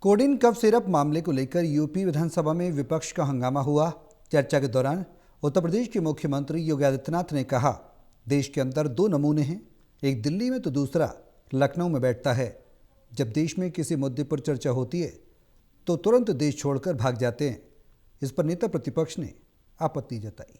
Coding cough syrup मामले को लेकर यूपी विधानसभा में विपक्ष का हंगामा हुआ। चर्चा के दौरान उत्तर प्रदेश के मुख्यमंत्री योगी आदित्यनाथ ने कहा, देश के अंदर दो नमूने हैं, एक दिल्ली में तो दूसरा लखनऊ में बैठता है। जब देश में किसी मुद्दे पर चर्चा होती है तो तुरंत देश छोड़कर भाग जाते हैं। इस पर नेता प्रतिपक्ष ने आपत्ति जताई।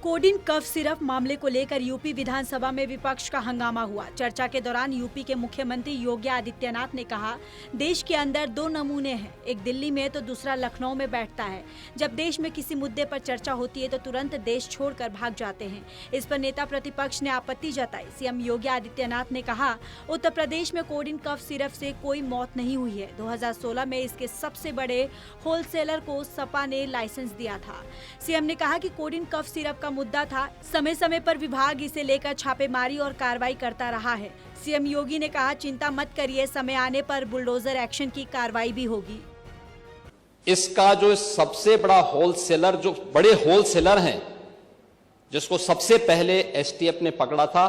कोडिन कफ सिरप मामले को लेकर यूपी विधानसभा में विपक्ष का हंगामा हुआ। चर्चा के दौरान यूपी के मुख्यमंत्री योगी आदित्यनाथ ने कहा, देश के अंदर दो नमूने हैं, एक दिल्ली में तो दूसरा लखनऊ में बैठता है। जब देश में किसी मुद्दे पर चर्चा होती है तो तुरंत देश छोड़कर भाग जाते हैं। इस पर नेता प्रतिपक्ष ने आपत्ति जताई। सीएम योगी आदित्यनाथ ने कहा, उत्तर प्रदेश में कोडिन कफ सिरप से कोई मौत नहीं हुई है। 2016 में इसके सबसे बड़े होलसेलर को सपा ने लाइसेंस दिया था। सीएम ने कहा कि कोडिन कफ सिरप मुद्दा था, समय समय पर विभाग इसे लेकर छापेमारी और कार्रवाई करता रहा है। सीएम योगी ने कहा, चिंता मत करिए, समय आने पर बुलडोजर एक्शन की कार्रवाई भी होगी। इसका जो सबसे बड़ा होलसेलर, जो बड़े होलसेलर हैं, जिसको सबसे पहले एसटीएफ ने पकड़ा था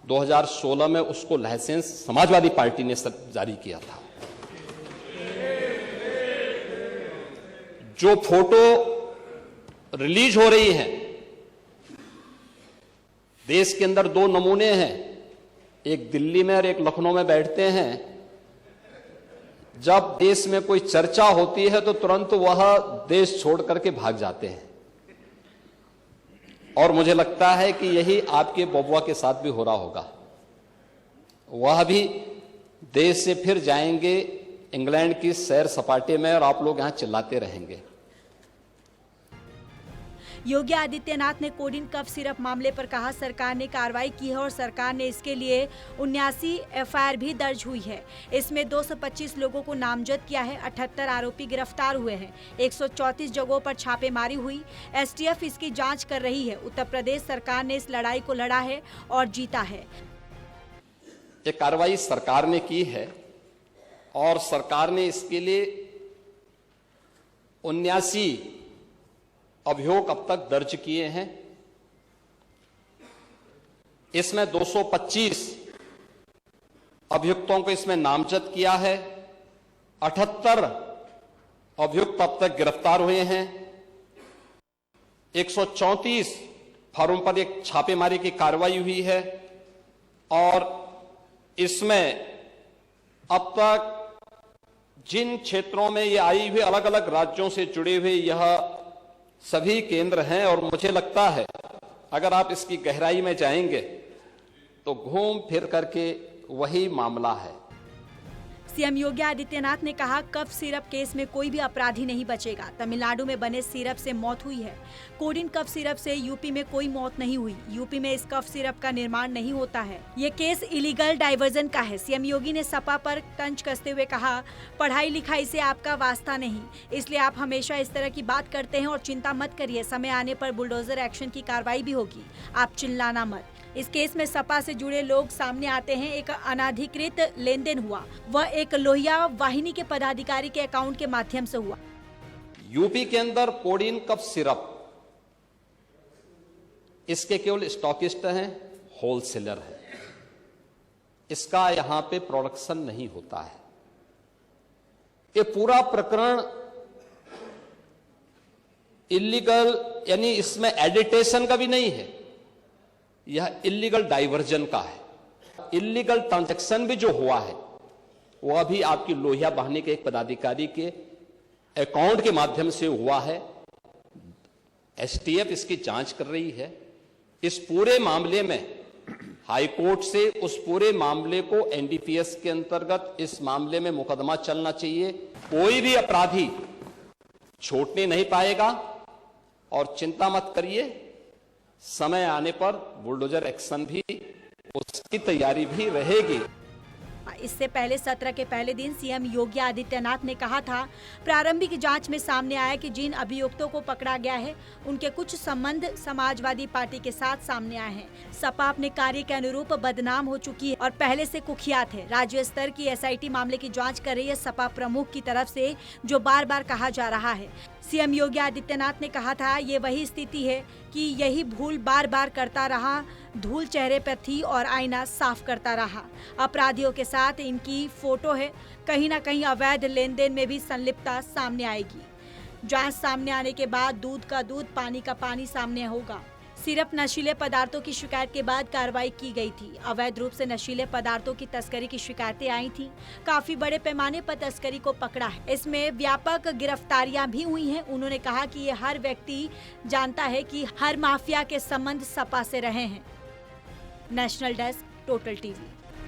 2016 में, उसको लाइसेंस समाजवादी पार्टी ने जारी किया था। जो फोटो रिलीज हो रही है, देश के अंदर दो नमूने हैं, एक दिल्ली में और एक लखनऊ में बैठते हैं। जब देश में कोई चर्चा होती है तो तुरंत वह देश छोड़ करके भाग जाते हैं। और मुझे लगता है कि यही आपके बबुआ के साथ भी हो रहा होगा। वह भी देश से फिर जाएंगे इंग्लैंड की सैर सपाटे में और आप लोग यहां चिल्लाते रहेंगे। योगी आदित्यनाथ ने कोडिन कफ सिरप मामले पर कहा, सरकार ने कार्रवाई की है और सरकार ने इसके लिए 79 एफआईआर भी दर्ज हुई है। इसमें 225 लोगों को नामजद किया है, 78 आरोपी गिरफ्तार हुए हैं, 134 जगहों पर छापेमारी हुई। एसटीएफ इसकी जांच कर रही है। उत्तर प्रदेश सरकार ने इस लड़ाई को लड़ा है और जीता है। ये कार्रवाई सरकार ने की है और सरकार ने इसके लिए 79 अभियोग अब तक दर्ज किए हैं। इसमें 225 अभियुक्तों को इसमें नामजद किया है, 78 अभियुक्त अब तक गिरफ्तार हुए हैं, 134 फर्म पर एक छापेमारी की कार्रवाई हुई है और इसमें अब तक जिन क्षेत्रों में ये आई हुई अलग अलग राज्यों से जुड़े हुए यह सभी केंद्र हैं। और मुझे लगता है अगर आप इसकी गहराई में जाएंगे तो घूम फिर करके वही मामला है। सीएम योगी आदित्यनाथ ने कहा, कफ सिरप केस में कोई भी अपराधी नहीं बचेगा। तमिलनाडु में बने सिरप से मौत हुई है, कोडिन कफ सिरप से यूपी में कोई मौत नहीं हुई। यूपी में इस कफ सिरप का निर्माण नहीं होता है। ये केस इलीगल डाइवर्जन का है। सीएम योगी ने सपा पर तंज कसते हुए कहा, पढ़ाई लिखाई से आपका वास्ता नहीं, इसलिए आप हमेशा इस तरह की बात करते हैं और चिंता मत करिए, समय आने पर बुलडोजर एक्शन की कार्रवाई भी होगी, आप चिल्लाना मत। इस केस में सपा से जुड़े लोग सामने आते हैं। एक अनाधिकृत लेन देन हुआ, वह एक लोहिया वाहिनी के पदाधिकारी के अकाउंट के माध्यम से हुआ। यूपी के अंदर कोडिन कफ सिरप इसके केवल स्टॉकिस्ट हैं, होलसेलर है, इसका यहां पे प्रोडक्शन नहीं होता है। ये पूरा प्रकरण इलीगल, यानी इसमें एडिटेशन का भी नहीं है, यह इलीगल डाइवर्जन का है। इलीगल ट्रांजैक्शन भी जो हुआ है वह भी आपकी लोहिया वाहिनी के एक पदाधिकारी के अकाउंट के माध्यम से हुआ है। एसटीएफ इसकी जांच कर रही है। इस पूरे मामले में हाई कोर्ट से उस पूरे मामले को एनडीपीएस के अंतर्गत इस मामले में मुकदमा चलना चाहिए। कोई भी अपराधी छूटने नहीं पाएगा और चिंता मत करिए, समय आने पर बुलडोजर एक्शन भी, उसकी तैयारी भी रहेगी। इससे पहले सत्र के पहले दिन सीएम योगी आदित्यनाथ ने कहा था, प्रारंभिक जांच में सामने आया कि जिन अभियुक्तों को पकड़ा गया है उनके कुछ संबंध समाजवादी पार्टी के साथ सामने आए हैं। सपा अपने कार्य के अनुरूप बदनाम हो चुकी है और पहले से कुख्यात है। राज्य स्तर की एसआईटी मामले की जांच कर रही है सपा प्रमुख की तरफ से, जो बार बार कहा जा रहा है। सीएम योगी आदित्यनाथ ने कहा था, ये वही स्थिति है कि यही भूल बार बार करता रहा, धूल चेहरे पर थी और आईना साफ करता रहा। अपराधियों के साथ इनकी फोटो है, कहीं ना कहीं अवैध लेन देन में भी संलिप्तता सामने आएगी। जांच सामने आने के बाद दूध का दूध, पानी का पानी सामने होगा। सिर्फ नशीले पदार्थों की शिकायत के बाद कार्रवाई की गई थी। अवैध रूप से नशीले पदार्थों की तस्करी की शिकायतें आई थी। काफी बड़े पैमाने पर तस्करी को पकड़ा है। इसमें व्यापक गिरफ्तारियां भी हुई हैं। उन्होंने कहा कि ये हर व्यक्ति जानता है कि हर माफिया के संबंध सपा से रहे हैं। National desk, total TV.